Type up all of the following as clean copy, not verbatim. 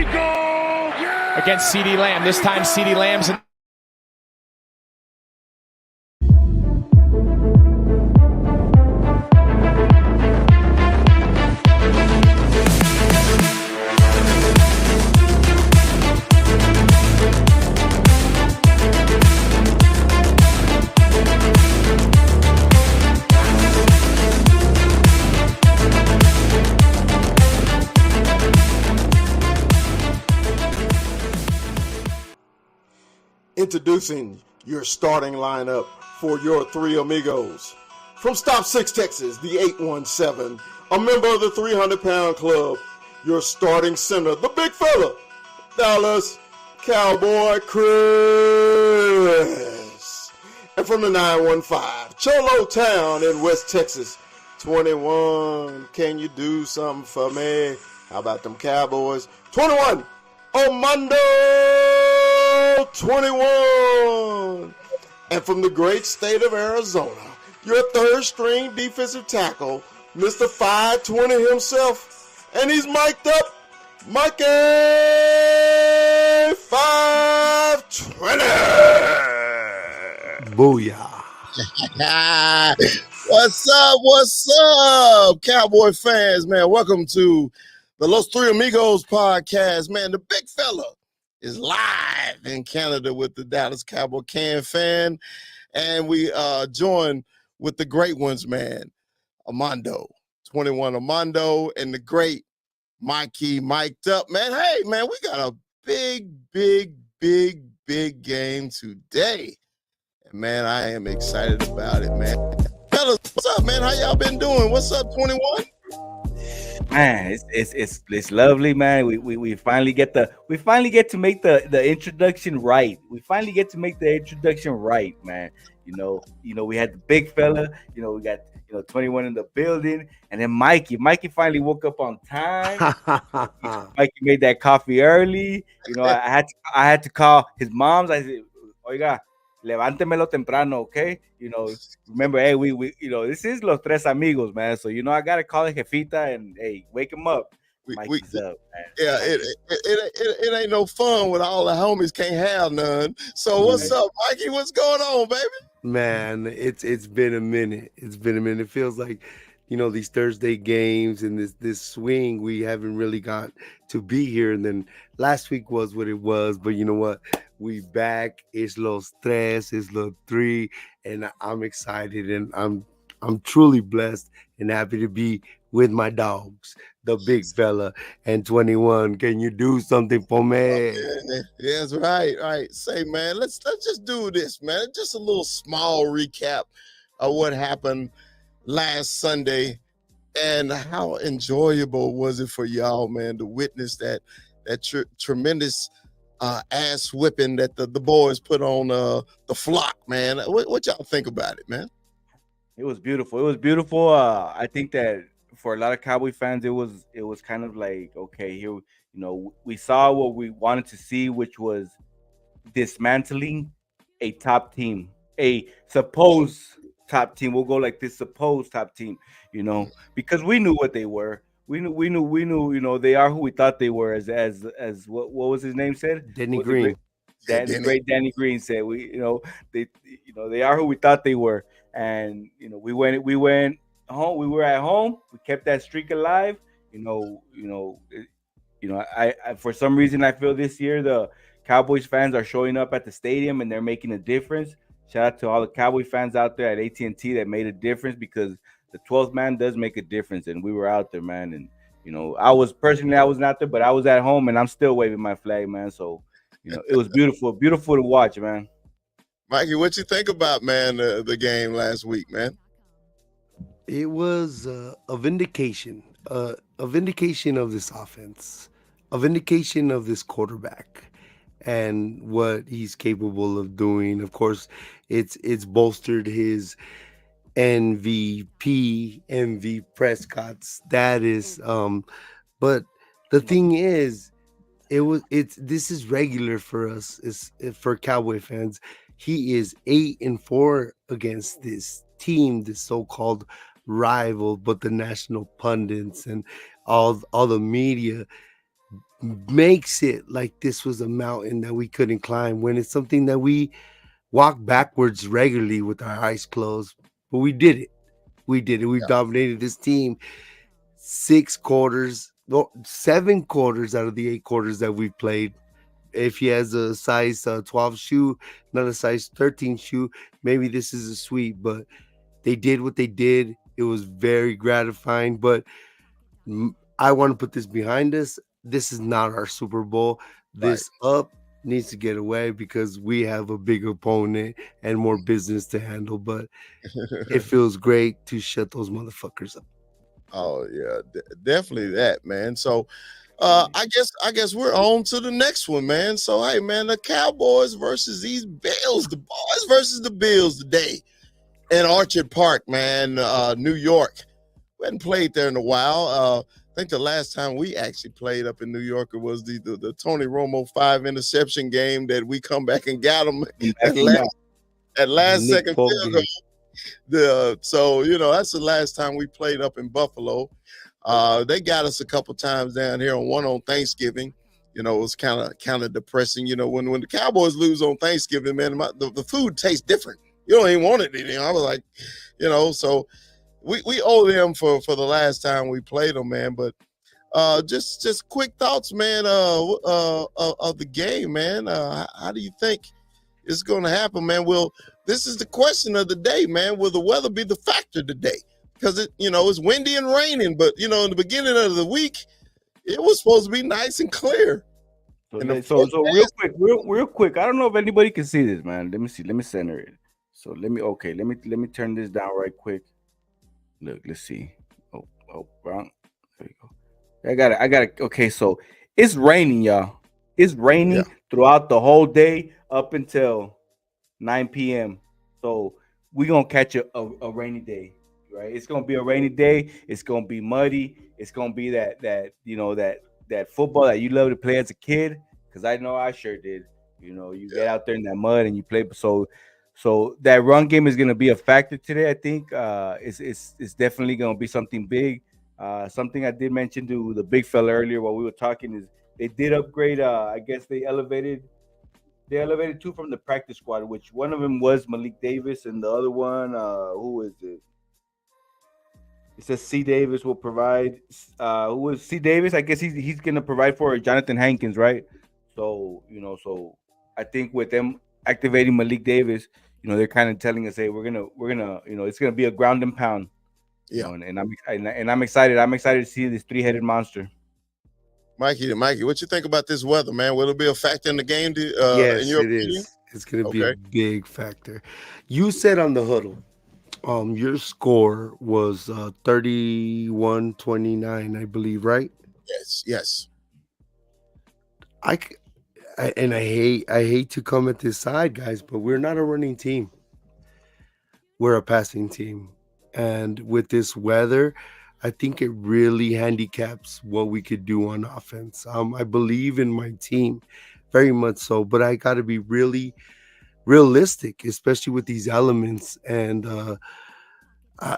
against CeeDee Lamb. This time CeeDee Lamb's in. Introducing your starting lineup for your three amigos. From Stop 6, Texas, the 817, a member of the 300-pound club, your starting center, the big fella, Dallas Cowboy Chris. And from the 915, Cholo Town in West Texas, 21, can you do something for me? How about them Cowboys? 21, Armando 21. And from the great state of Arizona, your third string defensive tackle, Mr. 520 himself. And he's mic'd up, Mikey 520. Booyah. What's up, Cowboy fans, man? Welcome to the Los Three Amigos podcast, man. The big fella is live in Canada with the Dallas Cowboy fan, and we join with the great ones, man. Armando, 21 Armando, and the great Mikey mic'd up, man. Hey, man, we got a big game today. And, man, I am excited about it, man. Fellas, what's up, man? How y'all been doing? What's up, 21? Man, it's lovely, man. We finally get to make the introduction right. We finally get to make the introduction right, man. You know, we had the big fella. We got 21 in the building, and then Mikey finally woke up on time. Mikey made that coffee early. I had to call his mom's. I said, "Oiga, levántemelo temprano, okay?" Remember, hey, we this is Los Tres Amigos, man. So I gotta call the jefita and hey, wake him up. Mikey's up, man. Yeah, it ain't no fun when all the homies can't have none. So what's up, Mikey? What's going on, baby? Man, it's been a minute. It's been a minute. It feels like, these Thursday games and this swing, we haven't really got to be here. And then last week was what it was. But you know what? We back. It's Los Tres. It's Los Three. And I'm excited. And I'm truly blessed and happy to be with my dogs, the big fella and 21. Can you do something for me? Yes, right. Say, man, let's just do this, man. Just a little small recap of what happened last Sunday and how enjoyable was it for y'all, man, to witness that tremendous ass whipping that the boys put on the flock, man. What y'all think about it, man? It was beautiful. I think that for a lot of Cowboy fans, it was kind of like, okay, here, we saw what we wanted to see, which was dismantling a top team, a supposed top team. We'll go like this, supposed top team, because we knew what they were. We knew, they are who we thought they were, as what was his name said? Danny Green. Great Danny Green said, they are who we thought they were. And, we went home. We were at home. We kept that streak alive. I for some reason I feel this year the Cowboys fans are showing up at the stadium and they're making a difference. Shout out to all the Cowboy fans out there at AT&T that made a difference, because the 12th man does make a difference, and we were out there, man. And I was not there, but I was at home, and I'm still waving my flag, man. So it was beautiful to watch, man. Mikey, what you think about, man, the game last week, man? It was a vindication of this offense, a vindication of this quarterback and what he's capable of doing. Of course, it's bolstered his MVP Prescott status. But the thing is, this is regular for us, for Cowboy fans. He is 8-4 against this team, this so-called rival, but the national pundits and all the media makes it like this was a mountain that we couldn't climb when it's something that we walk backwards regularly with our eyes closed. But we did it. We did it. We Yeah. dominated this team 6 quarters, no, 7 quarters out of the 8 quarters that we've played. If he has a size 12 shoe, not a size 13 shoe, maybe this is a sweep. But they did what they did. It was very gratifying. But I want to put this behind us. This is not our Super Bowl. Right. This up needs to get away because we have a big opponent and more business to handle. But it feels great to shut those motherfuckers up. Oh yeah, definitely that, man. So I guess we're on to the next one, man. So hey, man, the Cowboys versus these Bills, the boys versus the Bills today in Orchard Park, man, New York. We hadn't played there in a while. I think the last time we actually played up in New York was the Tony Romo 5 interception game that we come back and got them at last Nick second Folk field goal. So that's the last time we played up in Buffalo. They got us a couple times down here on Thanksgiving. It was kind of depressing. When the Cowboys lose on Thanksgiving, man, the food tastes different. You don't even want it anymore. I was like, so we owe them for the last time we played them, man. But just quick thoughts, man, of the game, man. How do you think it's going to happen, man? This is the question of the day, man. Will the weather be the factor today? Because it's windy and raining, but in the beginning of the week, it was supposed to be nice and clear. So real quick. I don't know if anybody can see this, man. Let me see. Let me center it. So let me turn this down right quick. Look, let's see. Wrong. There you go. I got it. Okay, so it's raining, y'all. It's raining throughout the whole day up until 9 p.m. So we're gonna catch a rainy day, right? It's gonna be a rainy day. It's gonna be muddy. It's gonna be that football that you love to play as a kid. Because I know I sure did. You get out there in that mud and you play. So that run game is gonna be a factor today. I think it's definitely gonna be something big. Something I did mention to the big fella earlier while we were talking is they did upgrade. I guess they elevated two from the practice squad, which one of them was Malik Davis, and the other one, who is it? It says C. Davis will provide. Who was C. Davis? I guess he's gonna provide for Jonathan Hankins, right? So I think with them activating Malik Davis, they're kind of telling us, hey, we're gonna, it's gonna be a ground and pound. Yeah. And I'm excited. I'm excited to see this three-headed monster. Mikey, what you think about this weather, man? Will it be a factor in the game? Yes, in your it opinion? is. It's going to be a big factor. You said on the huddle, your score was 31-29, I believe, right? Yes. I hate to come at this side, guys, but we're not a running team. We're a passing team. And with this weather, I think it really handicaps what we could do on offense. I believe in my team very much so, but I got to be really realistic, especially with these elements. And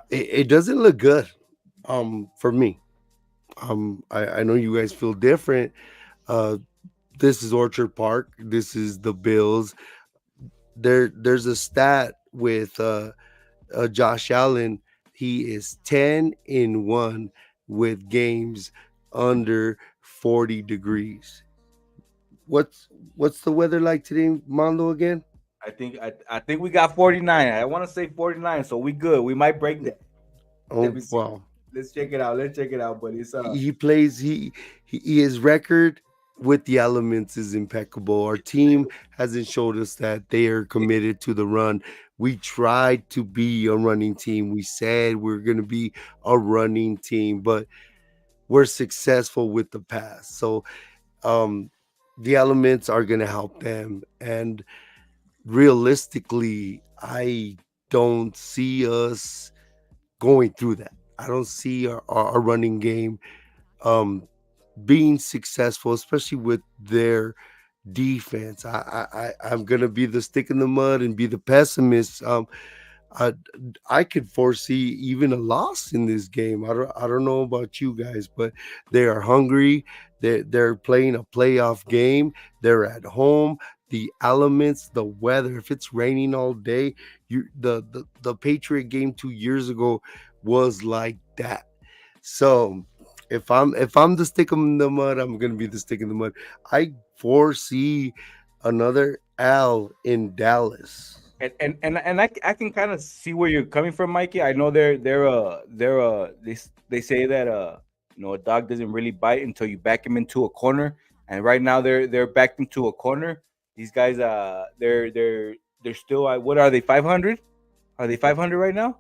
it doesn't look good for me. I know you guys feel different. This is Orchard Park. This is the Bills. There's a stat with Josh Allen. He is 10-1 with games under 40 degrees. What's the weather like today, Mondo, again? I think we got 49. I want to say 49, so we good. We might break that. Oh wow. Let's check it out. But it's he plays his record with the elements is impeccable. Our team hasn't showed us that they are committed to the run. We tried to be a running team. We said we're going to be a running team, but we're successful with the pass. So the elements are going to help them. And realistically, I don't see us going through that. I don't see our running game being successful, especially with their defense. I'm gonna be the stick in the mud and be the pessimist. I I could foresee even a loss in this game. I don't know about you guys, but they are hungry. They're playing a playoff game. They're at home. The elements, the weather. If it's raining all day, the Patriot game 2 years ago was like that. So if I'm the stick in the mud, I'm gonna be the stick in the mud. I foresee another L in Dallas. And I can kind of see where you're coming from, Mikey. I know they say that a dog doesn't really bite until you back him into a corner, and right now they're backed into a corner. These guys they're still what are they, 500? Are they 500 right now?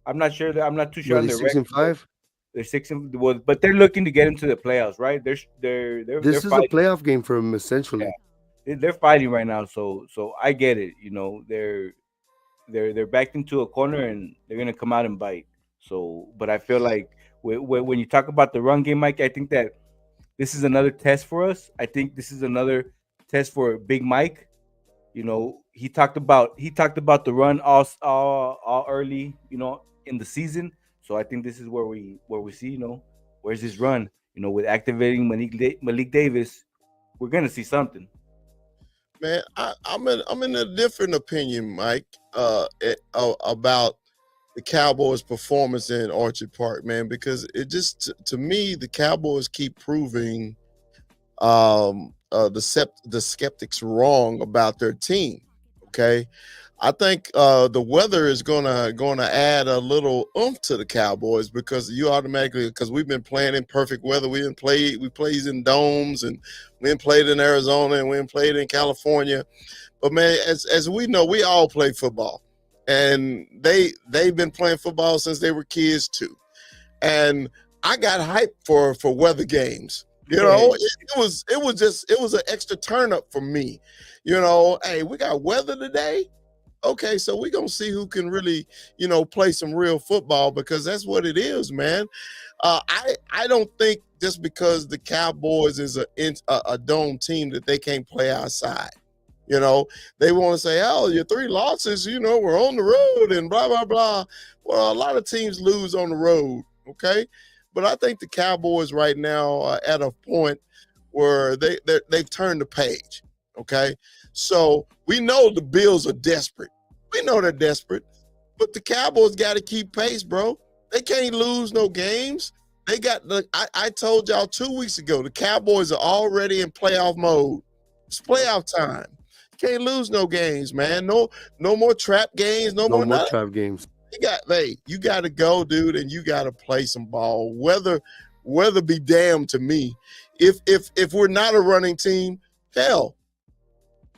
I'm not too sure Were on they their six record, and but five? they're six and well, but they're looking to get into the playoffs, right? They're This is a fighting. playoff game for them, Yeah, essentially. they're fighting right now. So I get it. They're backed into a corner and they're gonna come out and bite. So, but I feel like when you talk about the run game, Mike, I think that this is another test for us. I think this is another test for Big Mike. He talked about the run all early, in the season. So I think this is where we see, where's his run, with activating Malik Davis, we're gonna see something. Man, I'm in a different opinion, Mike, about the Cowboys' performance in Orchard Park, man, because it just to me the Cowboys keep proving the skeptics wrong about their team. Okay, I think the weather is gonna add a little oomph to the Cowboys because you automatically, because we've been playing in perfect weather. We played in domes, and we been played in Arizona, and we been played in California. But man, as we know, we all play football, and they've been playing football since they were kids too. And I got hyped for weather games. It was an extra turn up for me. Hey, we got weather today. Okay, so we're gonna see who can really, play some real football because that's what it is, man. I don't think just because the Cowboys is a dome team that they can't play outside. You know, they want to say, "Oh, your three losses, we're on the road and blah blah blah." Well, a lot of teams lose on the road, okay? But I think the Cowboys right now are at a point where they've turned the page, okay? So we know the Bills are desperate. We know they're desperate, but the Cowboys got to keep pace, bro. They can't lose no games. They got I told y'all 2 weeks ago, the Cowboys are already in playoff mode. It's playoff time. You can't lose no games, man. No more trap games. No No more more nothing. trap games. You got to go, dude, and you got to play some ball. Weather be damned to me. If we're not a running team, hell,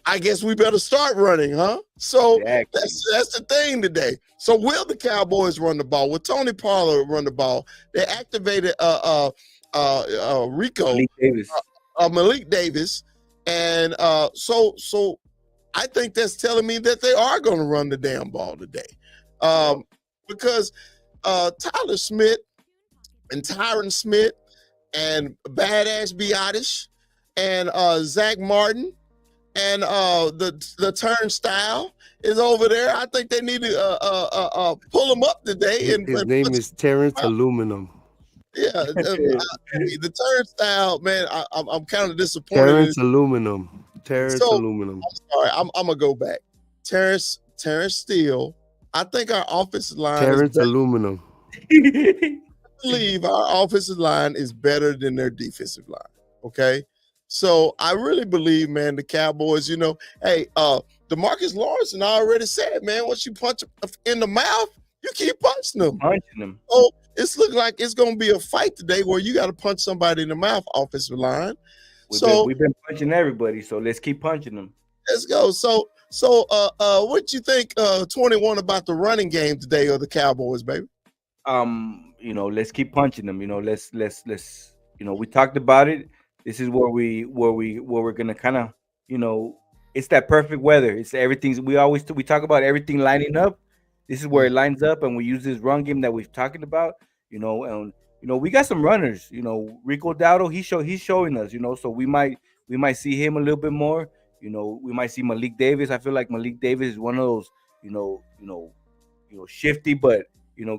I guess we better start running, huh? So Exactly. that's the thing today. So will the Cowboys run the ball? Will Tony Pollard run the ball? They activated Rico Malik Davis. Malik Davis, and so I think that's telling me that they are going to run the damn ball today, because Tyler Smith and Tyron Smith and Badass Biotish and Zach Martin and the turnstile is over there. I think they need to pull him up today. His name is Terrence Aluminum. Yeah, the turnstile, man. I'm kind of disappointed. Terrence Aluminum. Terrence So, Aluminum. All right, I'm gonna go back. Terrence Steele. I think our offensive line Terrence Aluminum. believe our offensive line is better than their defensive line. Okay. So I really believe, man, the Cowboys, hey, DeMarcus Lawrence, and I already said, man, once you punch in the mouth, you keep punching them. So it's looking like it's gonna be a fight today where you got to punch somebody in the mouth, offensive line. We've been punching everybody, so let's keep punching them. Let's go. So what you think 21 about the running game today of the Cowboys, baby? Let's keep punching them. Let's we talked about it. This is where we're gonna kind of, it's that perfect weather. It's everything's we talk about everything lining up. This is where it lines up, and we use this run game that we've talking about. And we got some runners. Rico Dowdle, he's showing us. So we might see him a little bit more. We might see Malik Davis. I feel like Malik Davis is one of those, shifty, but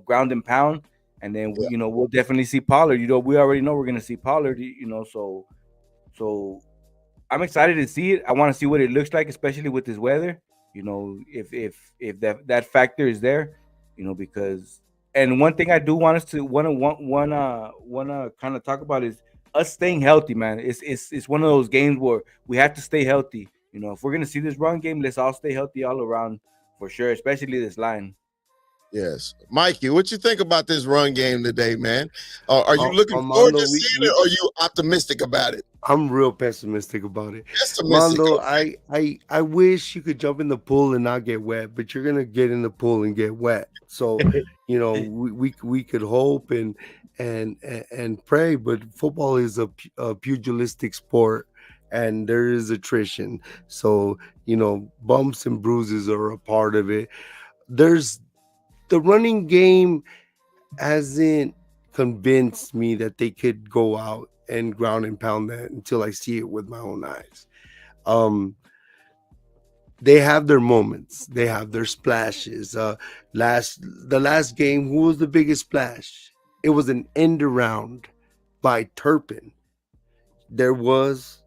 ground and pound. And then Yeah. we'll definitely see Pollard. We already know we're gonna see Pollard. So I'm excited to see it. I want to see what it looks like, especially with this weather. If that factor is there, because and one thing I do want us to wanna kind of talk about is us staying healthy, man. It's one of those games where we have to stay healthy. If we're gonna see this run game, let's all stay healthy all around for sure, especially this line. Yes, Mikey, what you think about this run game today, man? Are you looking forward Armando, to seeing it, or are you optimistic about it? I'm real pessimistic about it. Pessimistic. Mondo, Okay. I wish you could jump in the pool and not get wet, but you're gonna get in the pool and get wet. So, we could hope and pray, but football is a pugilistic sport, and there is attrition. So, bumps and bruises are a part of it. There's the running game hasn't convinced me that they could go out and ground and pound that until I see it with my own eyes. They have their moments, they have their splashes. The last game, who was the biggest splash? It was an end around by Turpin. There was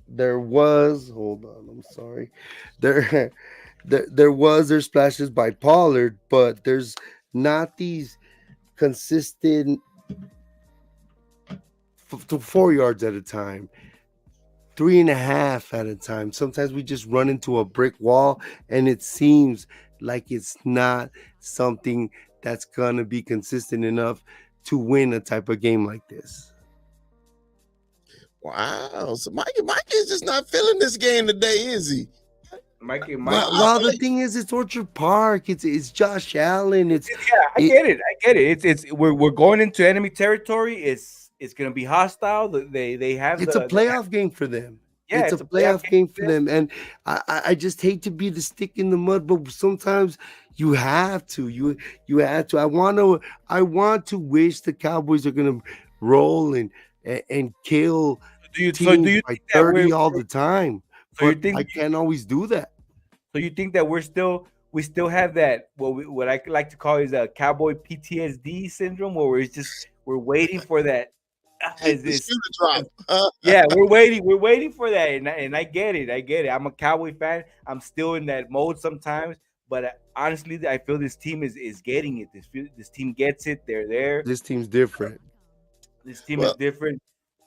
hold on, I'm sorry. There was their splashes by Pollard, but there's not these consistent to 4 yards at a time, 3.5 at a time. Sometimes we just run into a brick wall, and it seems like it's not something that's gonna be consistent enough to win a type of game like this. Wow. So Mikey is just not feeling this game today, is he? Mikey. Well, the thing is, it's Orchard Park. It's Josh Allen. I get it. It's we're going into enemy territory. It's gonna be hostile. They have It's a playoff game for them. Yeah, it's a playoff game for them. And I just hate to be the stick in the mud, but sometimes you have to. You have to. I want to wish the Cowboys are gonna roll and kill teams by 30 all the time. So but I can't always do that. So you think that we still have that what I like to call is a Cowboy PTSD syndrome, where we're waiting for that. Is this drop? Yeah, we're waiting for that, and I get it. I'm a Cowboy fan. I'm still in that mode sometimes, but honestly, I feel this team is getting it. This team gets it. They're there. This team's different. This team is different.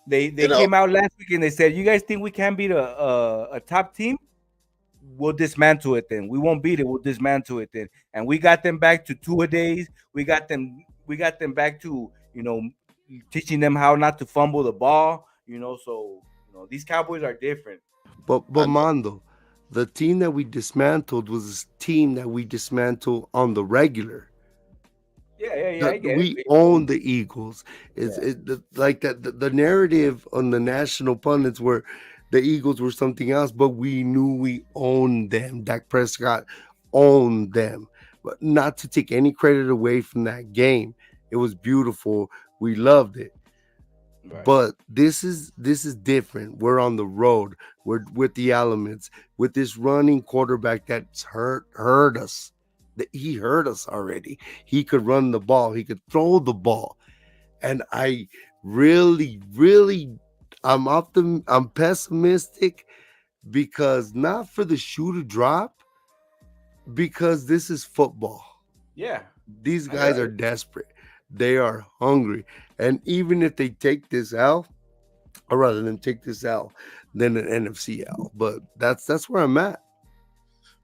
They came out last week and they said, "You guys think we can beat a top team? We'll dismantle it then. We won't beat it. We'll dismantle it then." And we got them back to 2-a-days. We got them back to teaching them how not to fumble the ball. So these Cowboys are different. But Mondo, the team that we dismantled was a team that we dismantled on the regular. Yeah. I get we it. own the Eagles. Like that. The narrative on the national pundits were the Eagles were something else, but we knew we owned them. Dak Prescott owned them. But not to take any credit away from that game, it was beautiful. We loved it. Right. But this is different. We're on the road. We're with the elements, with this running quarterback that's hurt us. He hurt us already. He could run the ball. He could throw the ball. And I really, I'm pessimistic, because not for the shoe to drop, because this is football. Yeah. These guys are desperate. They are hungry. And even if they take this L, I'd rather them take this L than an NFC L. But that's where I'm at.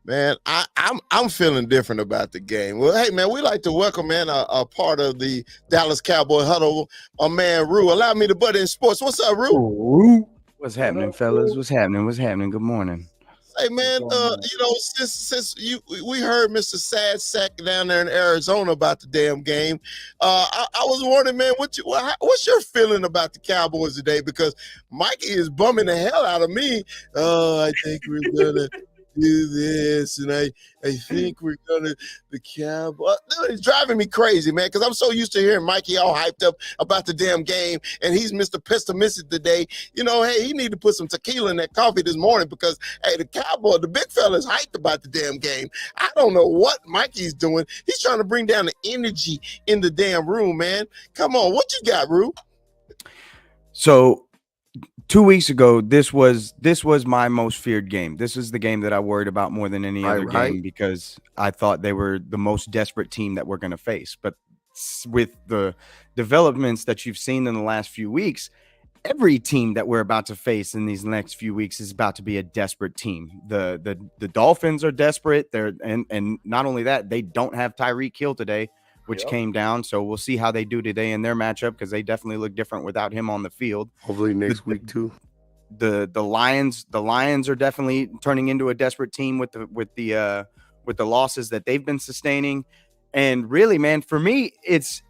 Man, I'm feeling different about the game. Well, hey, man, we like to welcome, man, a part of the Dallas Cowboy Huddle, my man, Rue. Allow me to butt in sports. What's up, Rue? Rue. What's happening, fellas? What's happening? Good morning. Hey, man, since we heard Mr. Sad Sack down there in Arizona about the damn game, I was wondering, man, what's your feeling about the Cowboys today? Because Mikey is bumming the hell out of me. I think we're gonna do this, and I think we're gonna the Cowboys. Dude, it's driving me crazy, man, because I'm so used to hearing Mikey all hyped up about the damn game, and he's Mr. Pessimistic today. You know, hey, he need to put some tequila in that coffee this morning because hey, the Cowboy, the big fella's hyped about the damn game. I don't know what Mikey's doing. He's trying to bring down the energy in the damn room, man. Come on, what you got, Rue? So 2 weeks ago, this was my most feared game. This is the game that I worried about more than any other game because I thought they were the most desperate team that we're going to face. But with the developments that you've seen in the last few weeks, every team that we're about to face in these next few weeks is about to be a desperate team. The Dolphins are desperate. And not only that, they don't have Tyreek Hill today, which came down. So we'll see how they do today in their matchup because they definitely look different without him on the field. Hopefully next week too. The Lions are definitely turning into a desperate team with the losses that they've been sustaining. And really, man, for me, this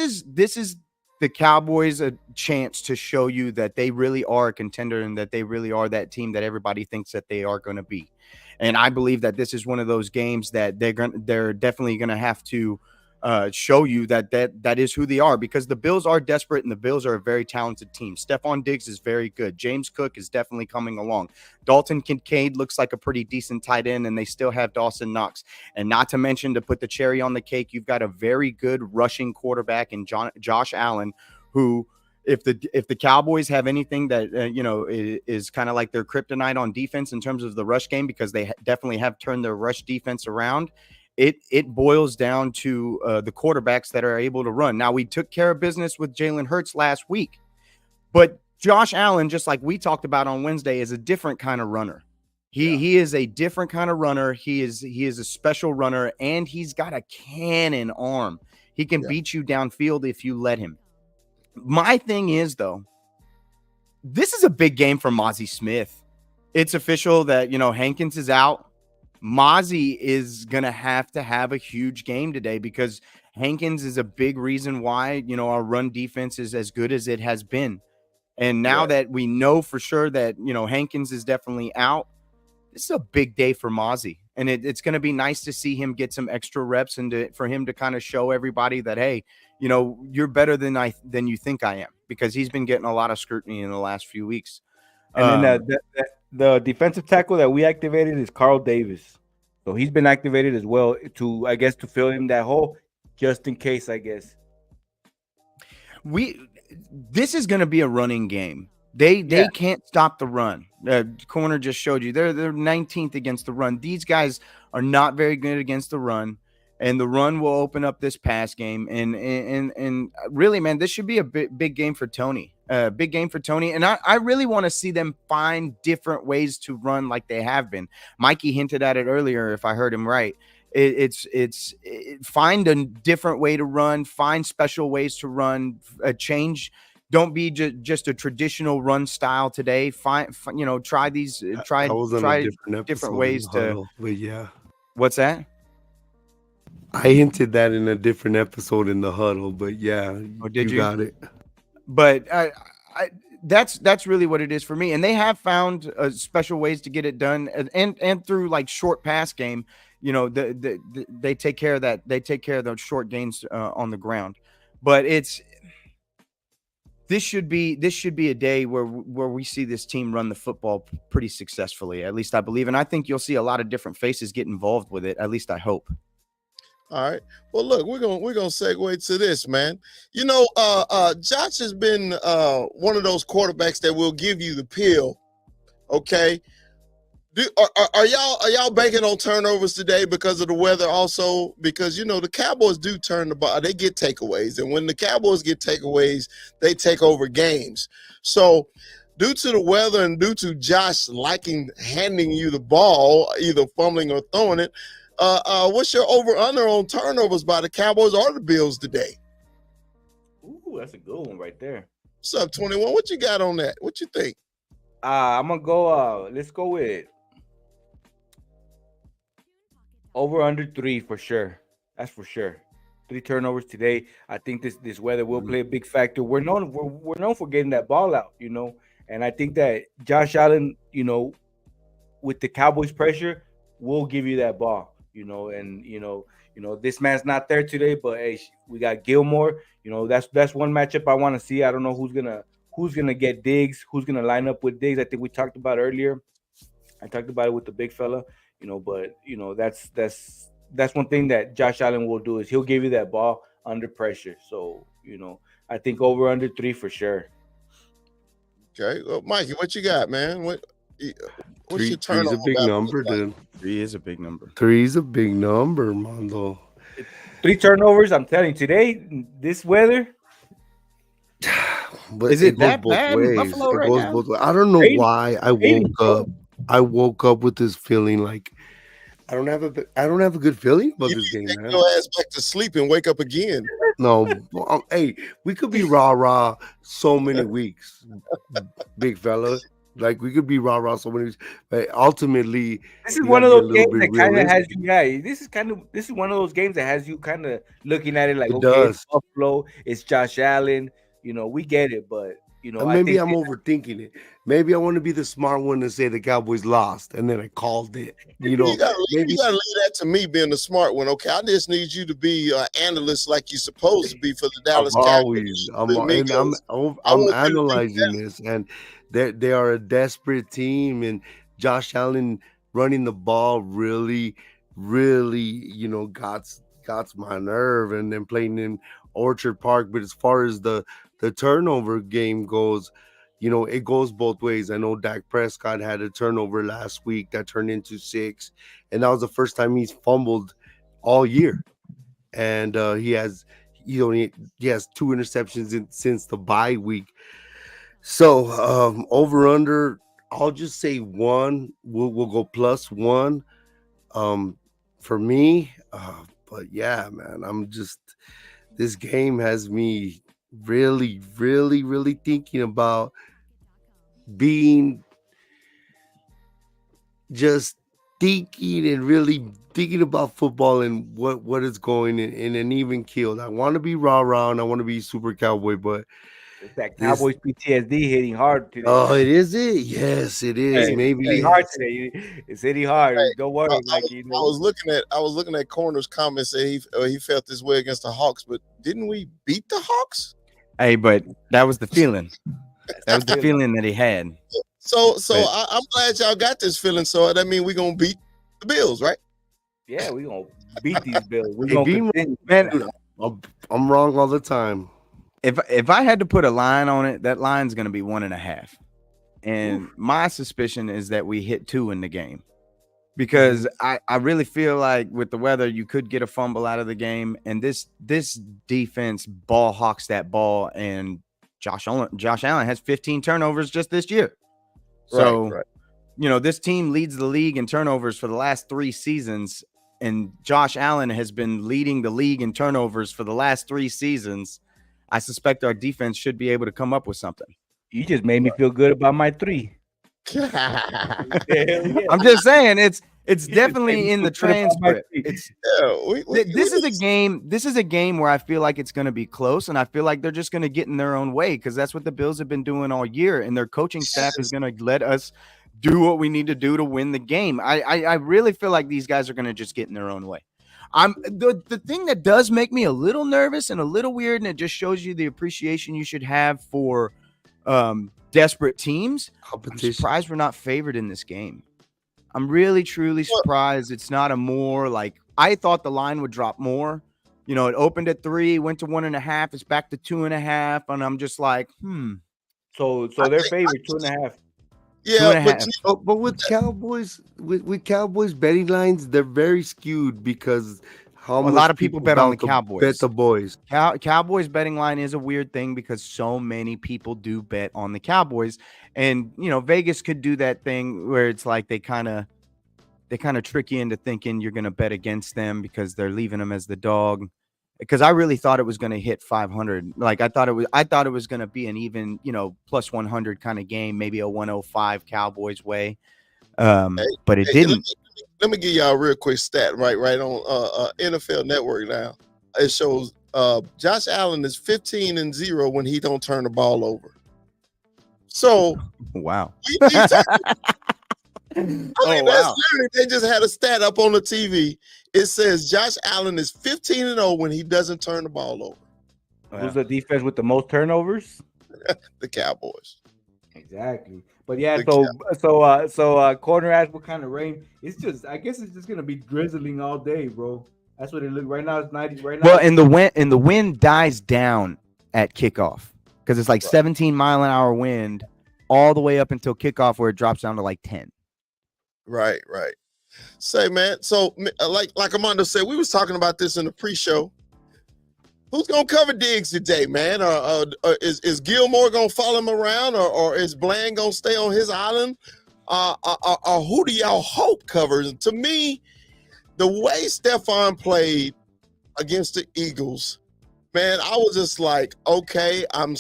is the Cowboys a chance to show you that they really are a contender and that they really are that team that everybody thinks that they are going to be. And I believe that this is one of those games that they're definitely going to have to show you that is who they are, because the Bills are desperate and the Bills are a very talented team. Stephon Diggs is very good. James Cook is definitely coming along. Dalton Kincaid looks like a pretty decent tight end, and they still have Dawson Knox. And not to mention, to put the cherry on the cake, you've got a very good rushing quarterback in Josh Allen, who, if the Cowboys have anything that is kind of like their kryptonite on defense in terms of the rush game, because they definitely have turned their rush defense around, it boils down to the quarterbacks that are able to run. Now, we took care of business with Jalen Hurts last week, but Josh Allen, just like we talked about on Wednesday, is a different kind of runner. He is a different kind of runner. He is a special runner, and he's got a cannon arm. He can beat you downfield if you let him. My thing is, though, this is a big game for Mozzie Smith. It's official that, Hankins is out. Mozzie is going to have a huge game today because Hankins is a big reason why, our run defense is as good as it has been. And now that we know for sure that, Hankins is definitely out, this is a big day for Mozzie. And it's going to be nice to see him get some extra reps and for him to kind of show everybody that, hey, you're better than you think I am, because he's been getting a lot of scrutiny in the last few weeks. And then the defensive tackle that we activated is Carl Davis. So he's been activated as well to fill in that hole just in case, I guess. This is going to be a running game. They can't stop the run. Corner just showed you they're 19th against the run. These guys are not very good against the run, and the run will open up this pass game. And really, man, this should be a big game for Tony. Big game for Tony. And I really want to see them find different ways to run like they have been. Mikey hinted at it earlier, if I heard him right. It's find a different way to run, find special ways to run, change. Don't be just a traditional run style today. Try different ways to. But yeah, what's that? I hinted that in a different episode in the huddle, but yeah, you got it. But that's really what it is for me. And they have found special ways to get it done, and through like short pass game, they take care of that. They take care of those short gains on the ground. But this should be a day where we see this team run the football pretty successfully. At least I believe, and I think you'll see a lot of different faces get involved with it. At least I hope. All right. Well, look, we're gonna segue to this, man. Josh has been one of those quarterbacks that will give you the pill. Okay. Are y'all banking on turnovers today because of the weather? Also, because the Cowboys do turn the ball, they get takeaways, and when the Cowboys get takeaways, they take over games. So, due to the weather and due to Josh liking handing you the ball, either fumbling or throwing it, what's your over/under on turnovers by the Cowboys or the Bills today? Ooh, that's a good one right there. What's up, 21? What you got on that? What you think? I'm gonna go. Let's go with over/under 3 for sure. That's for sure. 3 turnovers today. I think this weather will play a big factor. We're known for getting that ball out, and I think that Josh Allen, with the Cowboys pressure, we'll give you that ball. And this man's not there today, but hey, we got Gilmore. That's one matchup I want to see. I don't know who's gonna get Diggs, who's gonna line up with Diggs. I think we talked about earlier. I talked about it with the big fella, but that's one thing that Josh Allen will do is he'll give you that ball under pressure. So, I think over under 3 for sure. Okay, well, Mikey, what you got, man? What's your Three's turnover a big battle number, look like? dude. 3 is a big number. 3's a big number, Mondo. 3 turnovers. I'm telling you, today, this weather. But Is it goes that both bad in ways. Buffalo It right goes now? both ways. I don't know Maybe. why I woke up with this feeling like I don't have a good feeling about You this need game, to take man. your ass back to sleep and wake up again. No, hey, we could be rah so many weeks, big fella. Like we could be rah so many weeks, but ultimately, This is you one got of to be a those little games bit that kind of has realistic. you guys. This is one of those games that has you kind of looking at it like, It okay, it's does. Buffalo, it's Josh Allen. We get it, but And I maybe think I'm overthinking it. Maybe I want to be the smart one to say the Cowboys lost, and then I called it. You gotta Maybe leave that to me being the smart one. Okay, I just need you to be an analyst like you're supposed to be for the I'm Dallas always Cowboys. The Amigos. I I'm want you to be analyzing this, and they are a desperate team, and Josh Allen running the ball really, got my nerve, and then playing in Orchard Park. But as far as the turnover game goes, it goes both ways. I know Dak Prescott had a turnover last week that turned into 6, and that was the first time he's fumbled all year, and he has 2 interceptions since the bye week. So over under, I'll just say 1. We'll go +1 for me. But yeah, man, this game has me really, really, really thinking about being just thinking and really thinking about football and what is going in an even keel. I want to be rah and I want to be super cowboy, but it's that this Cowboys PTSD hitting hard today, oh, man. it is it. Yes, it is. Hey, Maybe Hitting it hard is. today. It's hitting hard. Don't worry, like I was looking at Corner's comments say he felt this way against the Hawks, but didn't we beat the Hawks? Hey, but that was the feeling. That was the feeling that he had. So But- I'm glad y'all got this feeling. So that means we're gonna beat the Bills, right? Yeah, we're gonna beat these Bills. We're Hey, gonna being continue. Man, dude, I'm wrong all the time. if I had to put a line on it, that line's going to be 1.5. And my suspicion is that we hit 2 in the game, because I really feel like with the weather, you could get a fumble out of the game. And this defense ball hawks that ball, and Josh Allen has 15 turnovers just this year. So, Right. this team leads the league in turnovers for the last 3 seasons. And Josh Allen has been leading the league in turnovers for the last 3 seasons. I suspect our defense should be able to come up with something. You just made me feel good about my 3. Hell yeah. I'm just saying it's just made definitely me in the feel good about my transcript. 3. It's Yeah, this is a game. This is a game where I feel like it's going to be close, and I feel like they're just going to get in their own way, because that's what the Bills have been doing all year, and their coaching staff is going to let us do what we need to do to win the game. I really feel like these guys are going to just get in their own way. The thing that does make me a little nervous and a little weird, and it just shows you the appreciation you should have for desperate teams. I'm Competition. surprised we're not favored in this game. I'm really, truly surprised it's not a more like, I thought the line would drop more. It opened at 3, went to 1.5, it's back to 2.5, and I'm just like, So they're favored 2.5. Yeah, 2.5. But with Cowboys betting lines, they're very skewed because how A much lot of people bet on the bound to Cowboys. Bet the boys. Cowboys betting line is a weird thing because so many people do bet on the Cowboys, and Vegas could do that thing where it's like they kind of trick you into thinking you're going to bet against them because they're leaving them as the dog. Because I really thought it was going to hit 500. Like I thought it was going to be an even plus 100 kind of game, maybe a 105 Cowboys way. But it didn't. Let me give y'all a real quick stat right on NFL Network now. It shows Josh Allen is 15-0 when he don't turn the ball over. So Wow. I mean, Oh, that's wow. literally, they just had a stat up on the TV. It says Josh Allen is 15-0 when he doesn't turn the ball over. Who's the defense with the most turnovers? The Cowboys. Exactly. But yeah, The corner asked what kind of rain. It's just, I guess it's just gonna be drizzling all day, bro. That's what it looks right now. It's 90 right now. Well, and the wind dies down at kickoff because it's like 17-mile-an-hour wind all the way up until kickoff, where it drops down to like 10. Right. Say, man. So, like Armando said, we was talking about this in the pre-show. Who's gonna cover Diggs today, man? Is Gilmore gonna follow him around, or is Bland gonna stay on his island? Or who do y'all hope covers? To me, the way Stephon played against the Eagles, man, I was just like, okay, I'm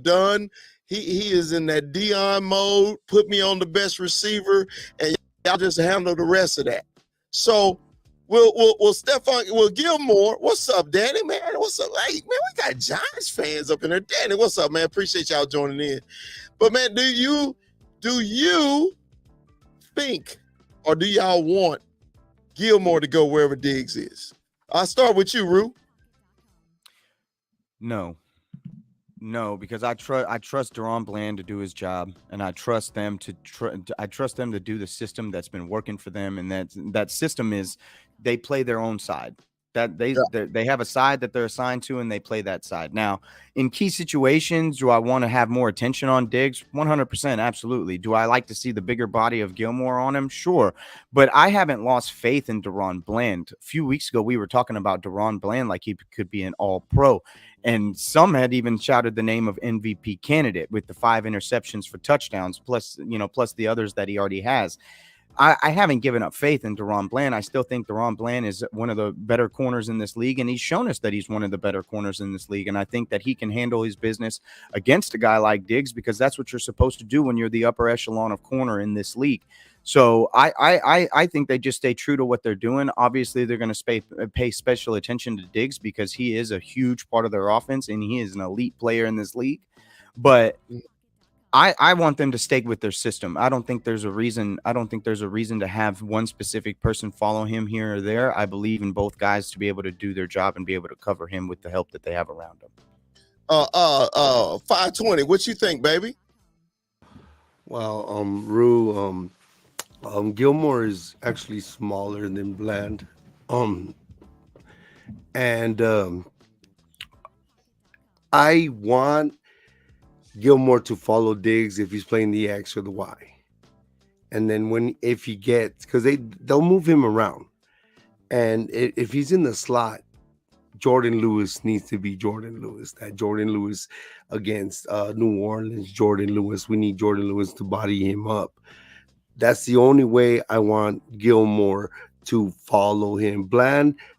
done. He is in that Dion mode. Put me on the best receiver, and y'all just handle the rest of that. So, will Stephon, will Gilmore? What's up, Danny? Man, what's up? Hey, man, we got Giants fans up in there. Danny, what's up, man? Appreciate y'all joining in. But man, do you think, or do y'all want Gilmore to go wherever Diggs is? I'll start with you, Rue. No, because I trust Deron Bland to do his job, and I trust them to do the system that's been working for them, and that system is they play their own side. That they have a side that they're assigned to, and they play that side. Now, in key situations, do I want to have more attention on Diggs? 100%, absolutely. Do I like to see the bigger body of Gilmore on him? Sure, but I haven't lost faith in Deron Bland. A few weeks ago, we were talking about Deron Bland like he could be an All-Pro. And some had even shouted the name of MVP candidate with the 5 interceptions for touchdowns, plus the others that he already has. I haven't given up faith in Deron Bland. I still think Deron Bland is one of the better corners in this league, and he's shown us that he's one of the better corners in this league. And I think that he can handle his business against a guy like Diggs, because that's what you're supposed to do when you're the upper echelon of corner in this league. So I think they just stay true to what they're doing. Obviously, they're going to pay special attention to Diggs because he is a huge part of their offense, and he is an elite player in this league. But I want them to stay with their system. I don't think there's a reason to have one specific person follow him here or there. I believe in both guys to be able to do their job and be able to cover him with the help that they have around them. 520. What you think, baby? Well, Rue, Gilmore is actually smaller than Bland. I want Gilmore to follow Diggs if he's playing the X or the Y. And then if he gets, because they'll move him around. And if he's in the slot, Jordan Lewis needs to be Jordan Lewis. That Jordan Lewis against New Orleans, Jordan Lewis. We need Jordan Lewis to body him up. That's the only way I want Gilmore to follow him.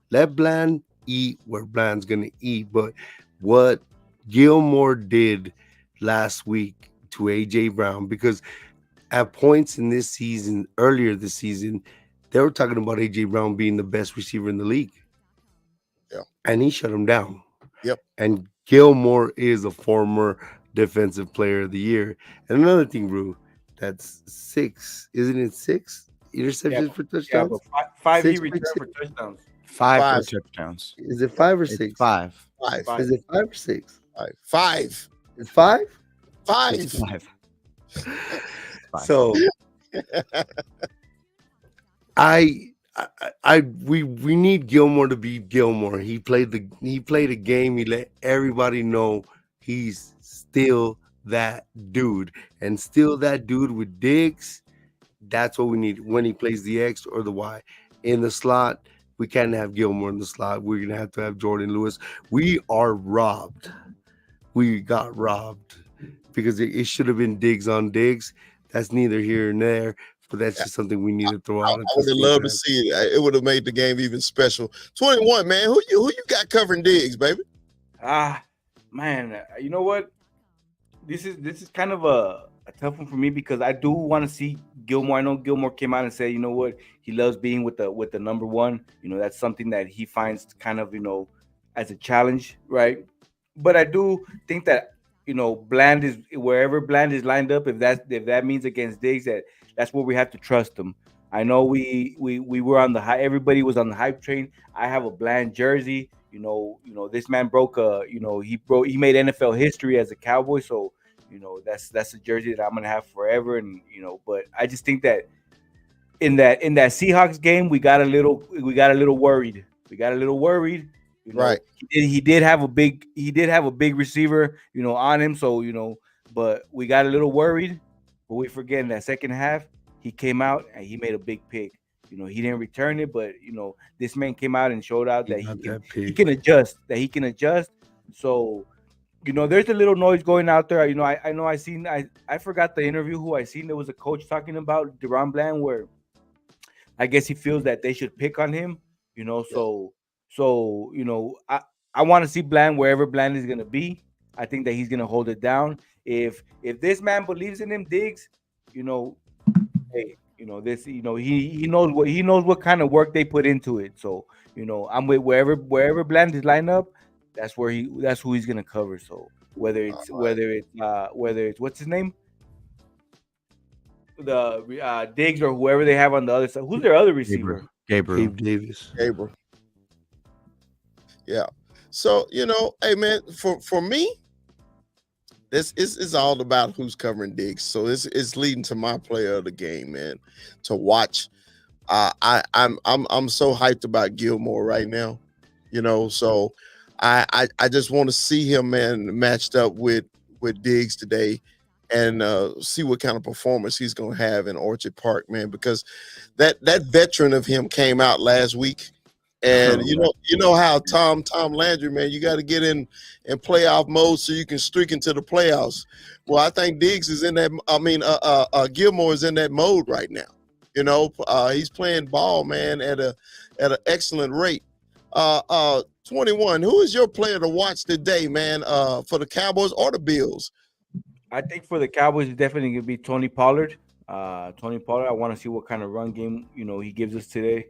Let Bland eat where Bland's going to eat. But what Gilmore did last week to AJ Brown, because at points in this season, earlier this season, they were talking about AJ Brown being the best receiver in the league. Yeah. And he shut him down. Yep. And Gilmore is a former defensive player of the year. And another thing, Rue, that's 6, isn't it 6 interceptions for touchdowns? Yeah, but 5 he 6 returned for for touchdowns. 5 for touchdowns. Is it 5 or 6? It's 5. 5. Is it 5 or 6? 5. It's 5? 5. It's 5. So we need Gilmore to be Gilmore. He played a game. He let everybody know he's still that dude, and still that dude with Diggs. That's what we need when he plays the X or the Y. In the slot, we can't have Gilmore in the slot. We're gonna have to have Jordan Lewis. We are robbed. We got robbed because it should have been Diggs on Diggs. That's neither here nor there, but that's just something we need to throw out. I would have loved to see it. It would have made the game even special. 21, man. Who you got covering Diggs, baby? Man, you know what? This is kind of a tough one for me because I do want to see Gilmore. I know Gilmore came out and said, you know what, he loves being with the number one. You know, that's something that he finds kind of, as a challenge, right? But I do think that, Bland is wherever Bland is lined up. If that means against Diggs, that's where we have to trust him. I know we were on the high. Everybody was on the hype train. I have a Bland jersey. This man broke he made NFL history as a Cowboy. So that's a jersey that I'm gonna have forever. And but I just think that in that Seahawks game, we got a little worried. Right. He did have a big receiver, on him. So but we got a little worried. But we forget in that second half, he came out and he made a big pick. He didn't return it, but this man came out and showed out that he can adjust. So there's a little noise going out there. I forgot the interview who I seen. There was a coach talking about Deron Bland where I guess he feels that they should pick on him. So I want to see Bland wherever Bland is gonna be. I think that he's gonna hold it down. If this man believes in him, Diggs, hey, he knows what kind of work they put into it. So I'm with wherever Bland is lined up. That's who he's gonna cover. So whether it's what's his name, the Diggs or whoever they have on the other side. Who's their other receiver? Gabe Davis. Gabriel. Yeah. So hey man, for me, this is all about who's covering Diggs. So it's leading to my player of the game, man, to watch. I'm so hyped about Gilmore right now, So I just want to see him, man, matched up with Diggs today, and see what kind of performance he's gonna have in Orchard Park, man. Because that veteran of him came out last week. And you know how Tom Landry, man, you got to get in playoff mode so you can streak into the playoffs. Well, I think Diggs is in that. I mean, Gilmore is in that mode right now. He's playing ball, man, at an excellent rate. 21. Who is your player to watch today, man? For the Cowboys or the Bills? I think for the Cowboys, it's definitely gonna be Tony Pollard. I want to see what kind of run game he gives us today.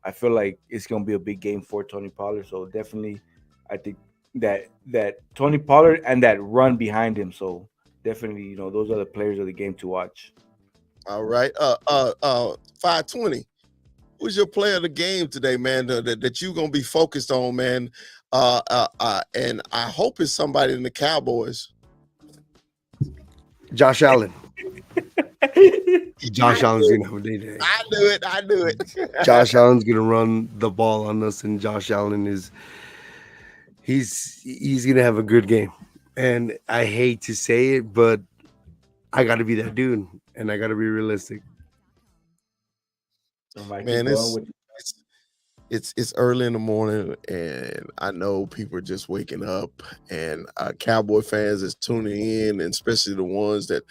I feel like it's gonna be a big game for Tony Pollard. So definitely, I think that Tony Pollard and that run behind him. So definitely, those are the players of the game to watch. All right. 520. Who's your player of the game today, man? That you gonna be focused on, man. And I hope it's somebody in the Cowboys. Josh Allen. Josh Allen's gonna have a day. I knew it. Josh Allen's gonna run the ball on us, and Josh Allen he's gonna have a good game. And I hate to say it, but I gotta be that dude, and I gotta be realistic. Man, it's early in the morning, and I know people are just waking up, and Cowboy fans is tuning in, and especially the ones that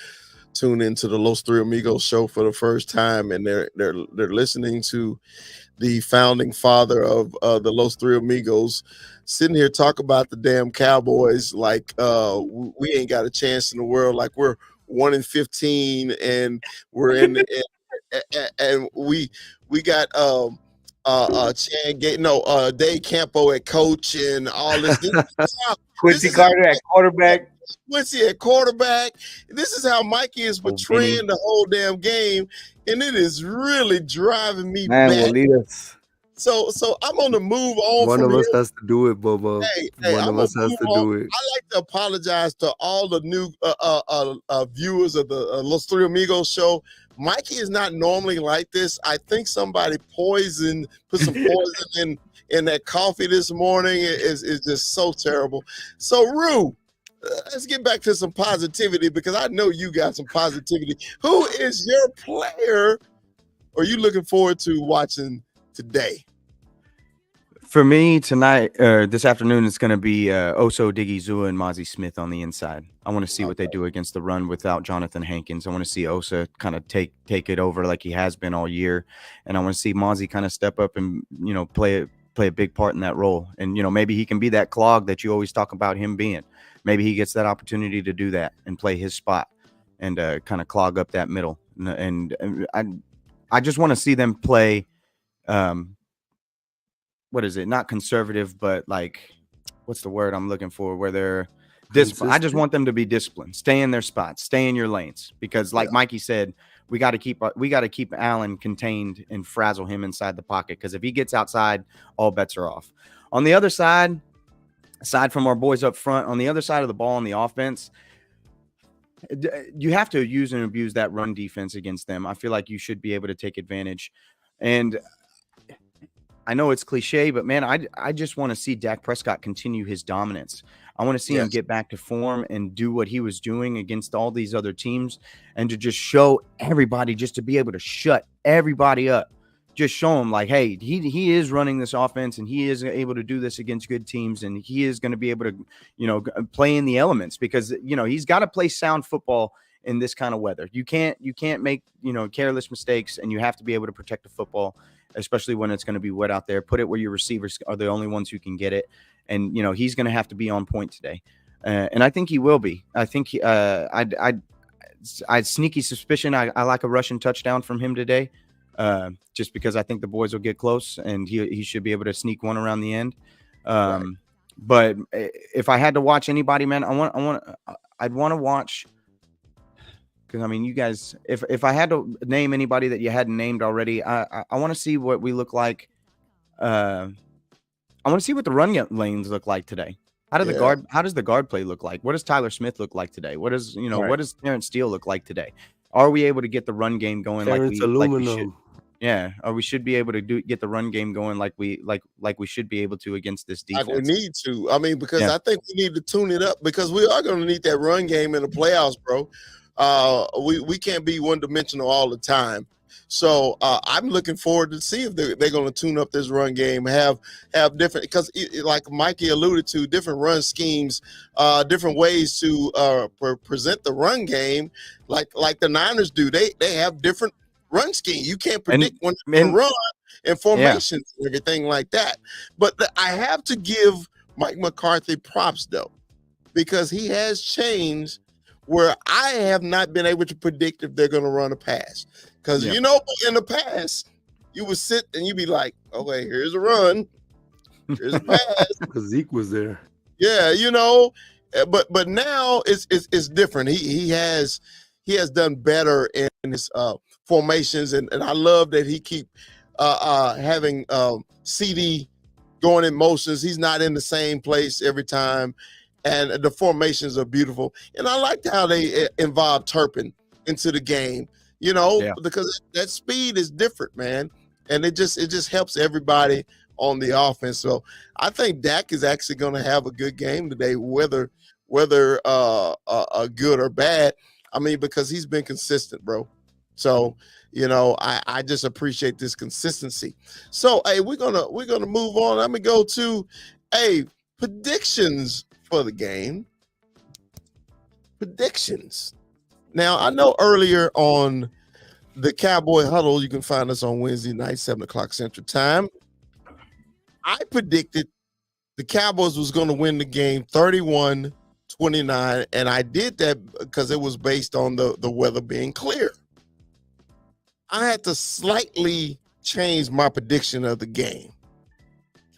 tune into the Los Three Amigos show for the first time, and they're listening to the founding father of the Los Three Amigos sitting here talk about the damn Cowboys like we ain't got a chance in the world, like we're 1-15 and we're in and we got Dave Campo at coach and all this. Quincy Carter at quarterback. Quincy at quarterback. This is how Mikey is portraying the whole damn game, and it is really driving me back. So I'm on the move on. One of us has to do it, Bobo. One of us has to do it. I like to apologize to all the new viewers of the Los Three Amigos show. Mikey is not normally like this. I think somebody put some poison in that coffee this morning. Is just so terrible. So Rue, let's get back to some positivity, because I know you got some positivity. Who is your player? Are you looking forward to watching today? For me tonight, this afternoon, it's going to be Oso Digizua and Mozzie Smith on the inside. I want to see what they do against the run without Jonathan Hankins. I want to see Osa kind of take it over like he has been all year, and I want to see Mozzie kind of step up and play a big part in that role. And maybe he can be that clog that you always talk about him being. Maybe he gets that opportunity to do that and play his spot and kind of clog up that middle. And I just want to see them play. What is it? Not conservative, but what's the word I'm looking for? Where they're disciplined. I just want them to be disciplined. Stay in their spots. Stay in your lanes. Because, like Mikey said, we got to keep Allen contained and frazzle him inside the pocket. Because if he gets outside, all bets are off. On the other side, aside from our boys up front, on the other side of the ball on the offense, you have to use and abuse that run defense against them. I feel like you should be able to take advantage. And I know it's cliche, but man, I just want to see Dak Prescott continue his dominance. I want to see him get back to form and do what he was doing against all these other teams, and to just show everybody, just to be able to shut everybody up. Just show him like, hey, he is running this offense, and he is able to do this against good teams, and he is going to be able to, play in the elements, because, he's got to play sound football in this kind of weather. You can't make, careless mistakes, and you have to be able to protect the football, especially when it's going to be wet out there. Put it where your receivers are the only ones who can get it. And, he's going to have to be on point today. And I think he will be. I think I sneaky suspicion. I like a rushing touchdown from him today, just because I think the boys will get close, and he should be able to sneak one around the end. But if I had to watch anybody, man, I'd want to watch, because, I mean, you guys, if I had to name anybody that you hadn't named already, I want to see what we look like. I want to see what the run lanes look like today. How does the guard play look like? What does Tyler Smith look like today? What does Terrence Steele look like today? Are we able to get the run game going like we should? Yeah, or we should be able to get the run game going like we should be able to against this defense. Like we need to. I mean, because I think we need to tune it up, because we are going to need that run game in the playoffs, bro. We can't be one-dimensional all the time. So I'm looking forward to see if they're going to tune up this run game, have different, because like Mikey alluded to, different run schemes, different ways to present the run game, like the Niners do. They have different run scheme. You can't predict when to run and formations and everything like that. But I have to give Mike McCarthy props, though, because he has changed where I have not been able to predict if they're going to run a pass. Because, in the past, you would sit and you'd be like, okay, here's a run. Here's a pass. Because Zeke was there. Yeah, but now it's different. He has done better in his formations, and I love that he keep having CD going in motions. He's not in the same place every time, and the formations are beautiful. And I liked how they involved Turpin into the game, because that speed is different, man, and it just helps everybody on the offense. So I think Dak is actually going to have a good game today, whether good or bad. I mean, because he's been consistent, bro. So, I just appreciate this consistency. So, hey, we're gonna move on. Let me go to predictions for the game. Predictions. Now, I know earlier on the Cowboy Huddle, you can find us on Wednesday night, 7:00 Central Time. I predicted the Cowboys was going to win the game 31-29, and I did that because it was based on the weather being clear. I had to slightly change my prediction of the game.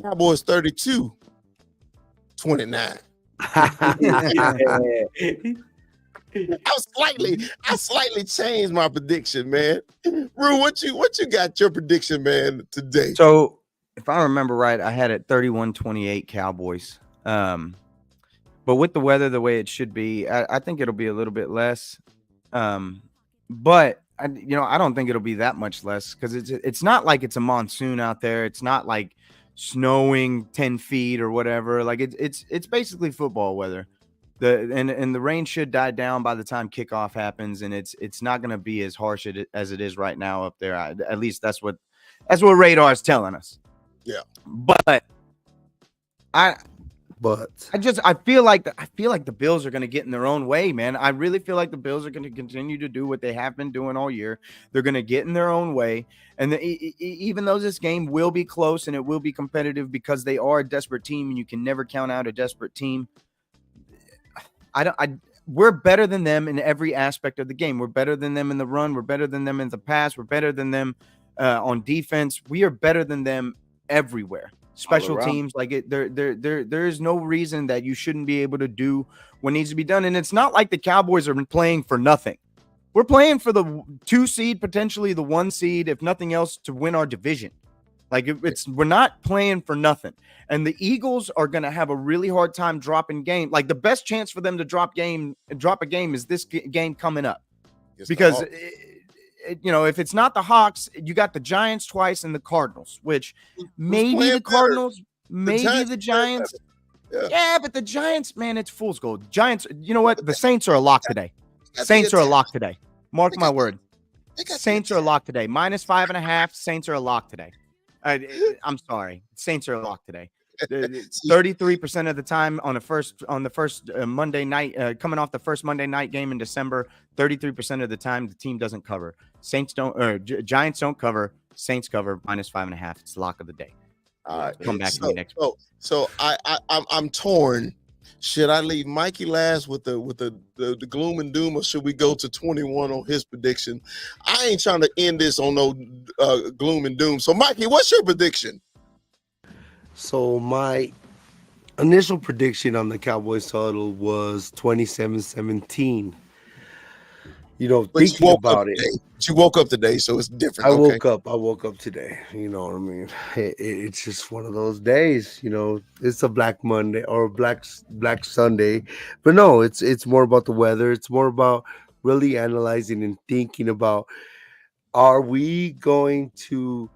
Cowboys 32-29. I slightly changed my prediction, man. Rue, what you got your prediction, man, today? So if I remember right, I had it 31-28 Cowboys. But with the weather the way it should be, I think it'll be a little bit less. But I don't think it'll be that much less, because it's not like it's a monsoon out there. It's not like snowing 10 feet or whatever. Like it's basically football weather. And the rain should die down by the time kickoff happens, and it's not going to be as harsh as it is right now up there. At least that's what radar is telling us. Yeah, but I feel like the Bills are going to get in their own way, man. I really feel like the Bills are going to continue to do what they have been doing all year. They're going to get in their own way, and even though this game will be close and it will be competitive, because they are a desperate team, and you can never count out a desperate team. We're better than them in every aspect of the game. We're better than them in the run. We're better than them in the pass. We're better than them on defense. We are better than them everywhere. special around. teams. Like there is no reason that you shouldn't be able to do what needs to be done. And it's not like the Cowboys are playing for nothing. We're playing for the 2 seed, potentially the 1 seed, if nothing else, to win our division. Like we're not playing for nothing. And the Eagles are going to have a really hard time dropping game. Like the best chance for them to drop a game is this game coming up. Because if it's not the Hawks, you got the Giants twice and the Cardinals, which maybe the Cardinals, maybe the Giants. Yeah, but the Giants, man, it's fool's gold. Giants, you know what? The Saints are a lock today. Saints are a lock today. Mark my word. Saints are a lock today. -5.5. Saints are a lock today. I'm sorry. Saints are a lock today. 33% of the time on the first Monday night, coming off the first Monday night game in December, 33% of the time the team doesn't cover. Giants don't cover. Saints cover -5.5. It's the lock of the day. All right, come back to me next week. So I'm torn. Should I leave Mikey last with the gloom and doom, or should we go to 21 on his prediction? I ain't trying to end this on no gloom and doom. So Mikey, what's your prediction? So my initial prediction on the Cowboys total was 27-17. Thinking about it. You woke up today, so it's different. I woke up today. You know what I mean? It's just one of those days. It's a Black Monday or Black Sunday, but no, it's more about the weather. It's more about really analyzing and thinking about: are we going to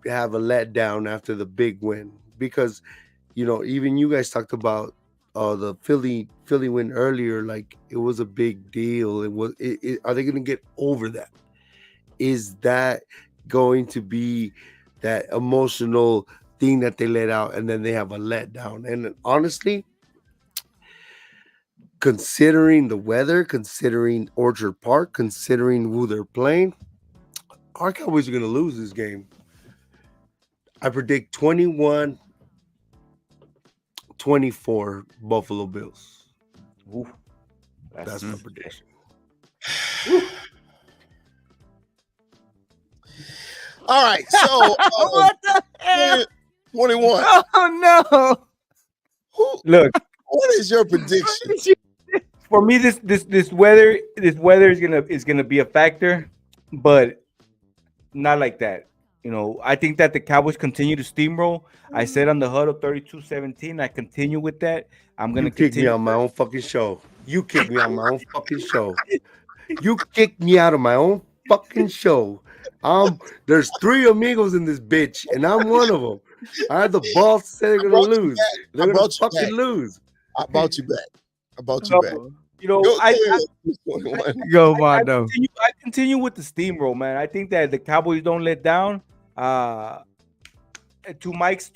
have a letdown after the big win? Because even you guys talked about the Philly win earlier, like it was a big deal. Are they going to get over that? Is that going to be that emotional thing that they let out and then they have a letdown? And honestly, considering the weather, considering Orchard Park, considering who they're playing, our Cowboys are going to lose this game. I predict 21-24 Buffalo Bills. Ooh, that's my prediction. All right, so what the hell? 21. Oh no! Look, what is your prediction? For me, this weather is gonna be a factor, but not like that. I think that the Cowboys continue to steamroll. I said on the huddle 32-17. I continue with that. I'm gonna kick me on my own fucking show. You kick me on my own fucking show. You kicked me out of my own fucking show. There's 3 amigos in this bitch, and I'm one of them. I had the balls to say they're gonna lose. They're gonna fucking lose. I brought you back. Go, Mondo. I continue with the steamroll, man. I think that the Cowboys don't let down. To Mike's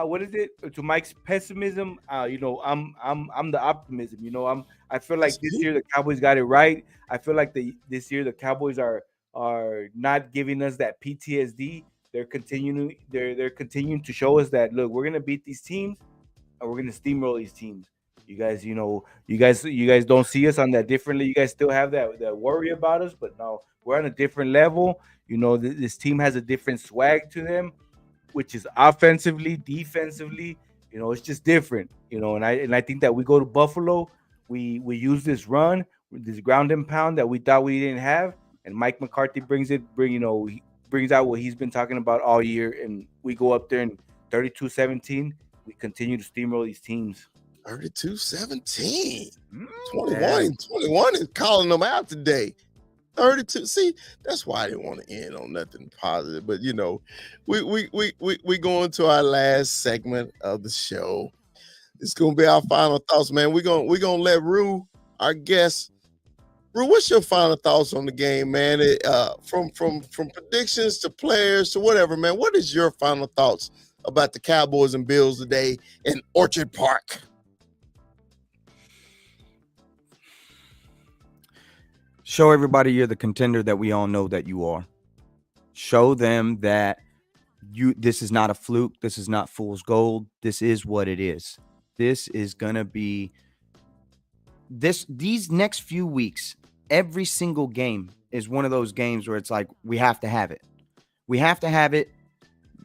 what is it? To Mike's pessimism, I'm the optimism. I feel like this year the Cowboys got it right. I feel like this year the Cowboys are not giving us that PTSD. They're continuing to show us that, look, we're gonna beat these teams and we're gonna steamroll these teams. You guys don't see us on that differently. You guys still have that worry about us, but no, we're on a different level. This team has a different swag to them, which is offensively, defensively. It's just different. And I think that we go to Buffalo, we use this run, this ground and pound that we thought we didn't have, and Mike McCarthy brings out what he's been talking about all year, and we go up there and 32-17. We continue to steamroll these teams. 32-17. 21 is calling them out today. 32. See, that's why I didn't want to end on nothing positive. But we go into our last segment of the show. It's gonna be our final thoughts, man. We're gonna let Rue, our guest. Rue, what's your final thoughts on the game, man? From predictions to players to whatever, man. What is your final thoughts about the Cowboys and Bills today in Orchard Park? Show everybody you're the contender that we all know that you are. Show them that this is not a fluke. This is not fool's gold. This is what it is. This is going to be these next few weeks. Every single game is one of those games where it's like, we have to have it. We have to have it.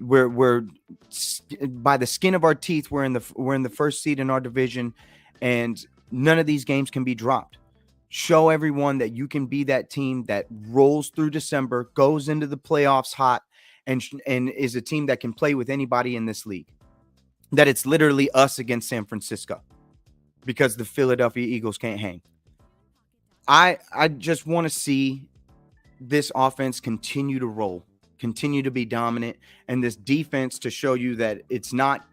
we're by the skin of our teeth. We're in the first seed in our division, and none of these games can be dropped. Show everyone that you can be that team that rolls through December, goes into the playoffs hot, and is a team that can play with anybody in this league. That it's literally us against San Francisco, because the Philadelphia Eagles can't hang. I just want to see this offense continue to roll, continue to be dominant, and this defense to show you that it's not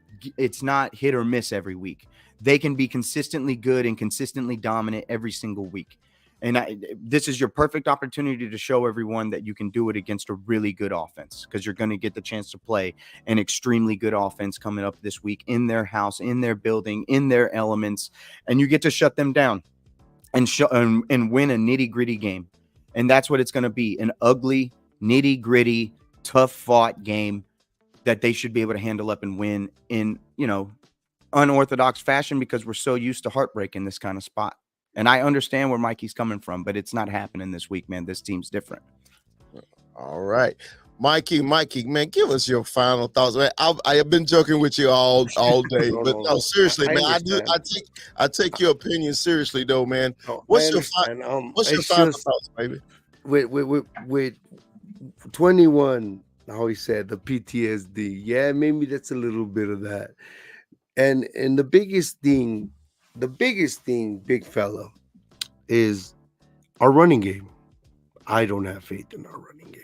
hit or miss every week. They can be consistently good and consistently dominant every single week. And this is your perfect opportunity to show everyone that you can do it against a really good offense, because you're going to get the chance to play an extremely good offense coming up this week in their house, in their building, in their elements, and you get to shut them down and win a nitty-gritty game. And that's what it's going to be, an ugly, nitty-gritty, tough-fought game that they should be able to handle up and win in, unorthodox fashion, because we're so used to heartbreak in this kind of spot. And I understand where Mikey's coming from, but it's not happening this week, man. This team's different. All right. Mikey, man, give us your final thoughts. Man, I have been joking with you all day, but no, seriously, man, I take your opinion seriously, though, man. What's your final thoughts, baby? With 21, I always said the PTSD. Yeah, maybe that's a little bit of that. And the biggest thing, big fella, is our running game. I don't have faith in our running game.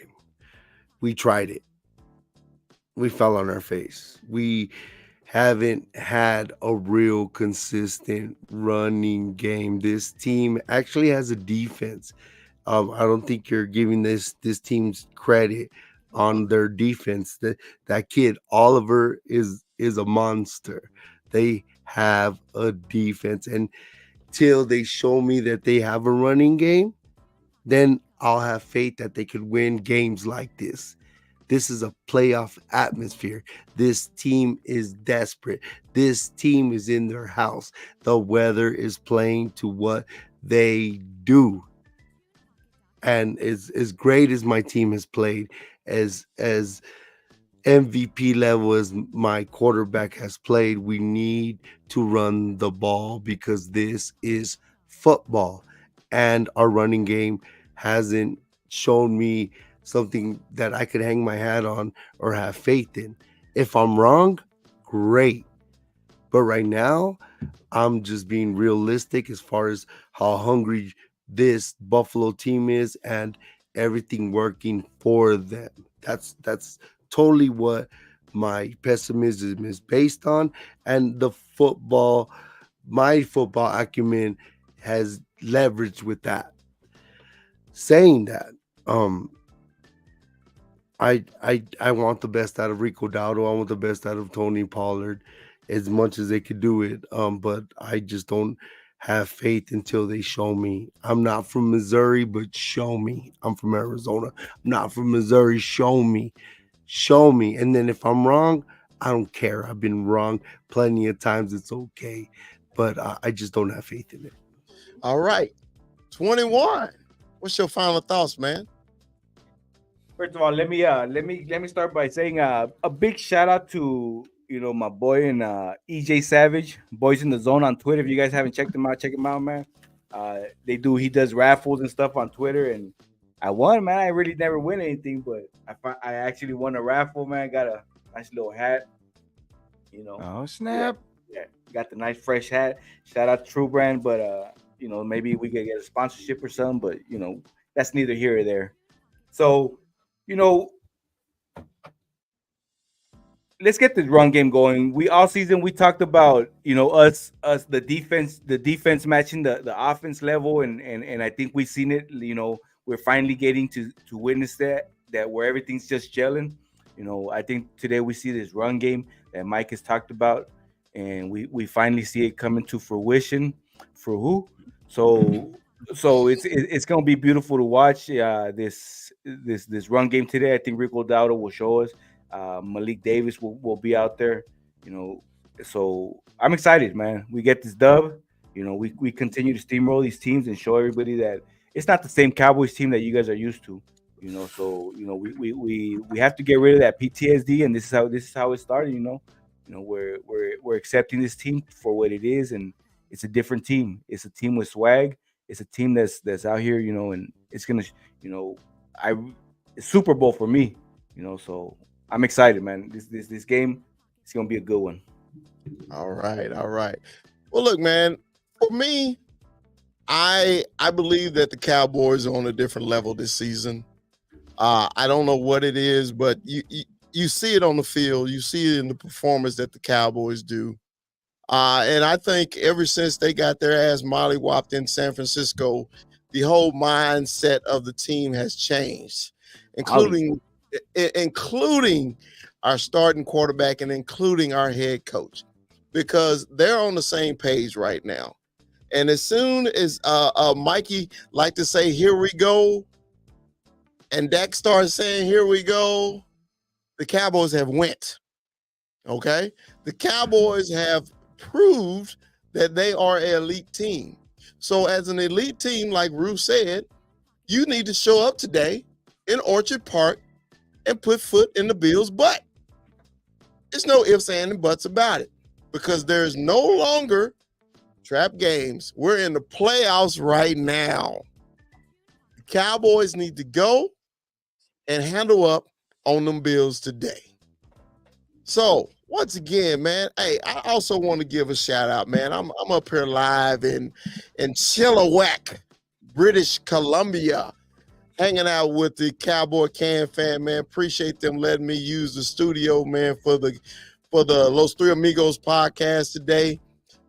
We tried it. We fell on our face. We haven't had a real consistent running game. This team actually has a defense. I don't think you're giving this team's credit on their defense. That kid Oliver is a monster. They have a defense, and till they show me that they have a running game, then I'll have faith that they could win games like this. This is a playoff atmosphere. This team is desperate. This team is in their house. The weather is playing to what they do. And as great as my team has played, as MVP level as my quarterback has played, we need to run the ball, because this is football. And our running game hasn't shown me something that I could hang my hat on or have faith in. If I'm wrong, great. But right now, I'm just being realistic as far as how hungry this Buffalo team is and everything working for them. That's totally what my pessimism is based on. And my football acumen has leverage with that. Saying that, I want the best out of Rico Dowdle. I want the best out of Tony Pollard as much as they could do it. But I just don't have faith until they show me. I'm not from Missouri, but show me. I'm from Arizona. I'm not from Missouri. Show me. And then if I'm wrong, I don't care. I've been wrong plenty of times. It's okay. But I just don't have faith in it. All right. 21. What's your final thoughts, man? First of all, let me start by saying a big shout out to my boy and EJ Savage, Boys in the Zone on Twitter. If you guys haven't checked him out, check him out, man. He does raffles and stuff on Twitter, and I won, man. I really never win anything, but I actually won a raffle, man. Got a nice little hat, Oh snap! Yeah, got the nice fresh hat. Shout out to True Brand, but maybe we could get a sponsorship or something, but that's neither here or there. So, let's get the run game going. All season we talked about, us the defense matching the offense level, and I think we've seen it. We're finally getting to witness that where everything's just gelling. I think today we see this run game that Mike has talked about, and we finally see it coming to fruition. For who? So it's gonna be beautiful to watch this run game today. I think Rico Dowdle will show us. Malik Davis will be out there, so I'm excited, man. We get this dub, we continue to steamroll these teams and show everybody that it's not the same Cowboys team that you guys are used to. You know, so we have to get rid of that PTSD, and this is how it started. We're accepting this team for what it is, and it's a different team. It's a team with swag. It's a team that's out here, and it's gonna, it's Super Bowl for me, So I'm excited, man. This game, it's gonna be a good one. All right. Well, look, man. For me, I believe that the Cowboys are on a different level this season. I don't know what it is, but you see it on the field. You see it in the performance that the Cowboys do. And I think ever since they got their ass mollywopped in San Francisco, the whole mindset of the team has changed, including our starting quarterback and including our head coach, because they're on the same page right now. And as soon as Mikey like to say, "Here we go," and Dak starts saying, "Here we go," the Cowboys have went. Okay? The Cowboys have proved that they are an elite team. So as an elite team, like Ruth said, you need to show up today in Orchard Park and put foot in the Bills' butt. There's no ifs, ands, and buts about it, because there's no longer trap games. We're in the playoffs right now. The Cowboys need to go and handle up on them Bills today. So once again, man, hey, I also want to give a shout out, man. I'm up here live in Chilliwack, British Columbia, hanging out with the Cowboy Can fan, man. Appreciate them letting me use the studio, man, for the Los Three Amigos podcast today.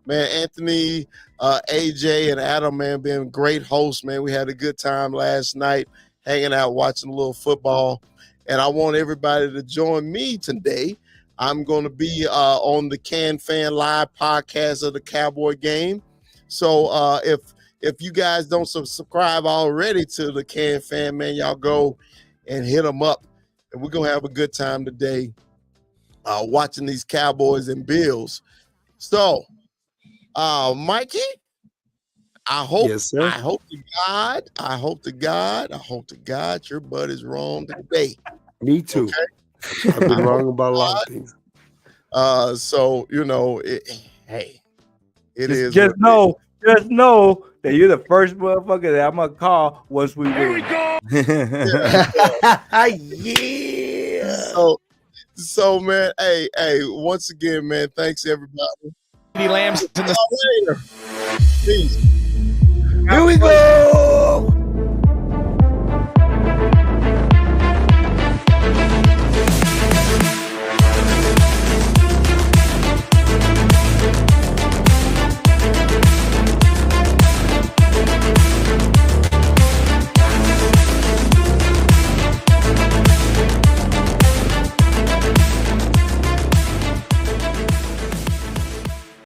Man, Anthony, AJ, and Adam, man, been great hosts, man. We had a good time last night hanging out, watching a little football. And I want everybody to join me today. I'm going to be on the Can Fan Live podcast of the Cowboy game. So if you guys don't subscribe already to the Can Fan, man, y'all go and hit them up. And we're going to have a good time today watching these Cowboys and Bills. So, Mikey, I hope to God your butt is wrong today. Me too. Okay? I've been wrong about a lot of things. So Just know that you're the first motherfucker that I'm gonna call once we win. Here we go. Yeah. So man, hey, once again, man, thanks everybody. CeeDee Lamb's in the Peace. Here we go.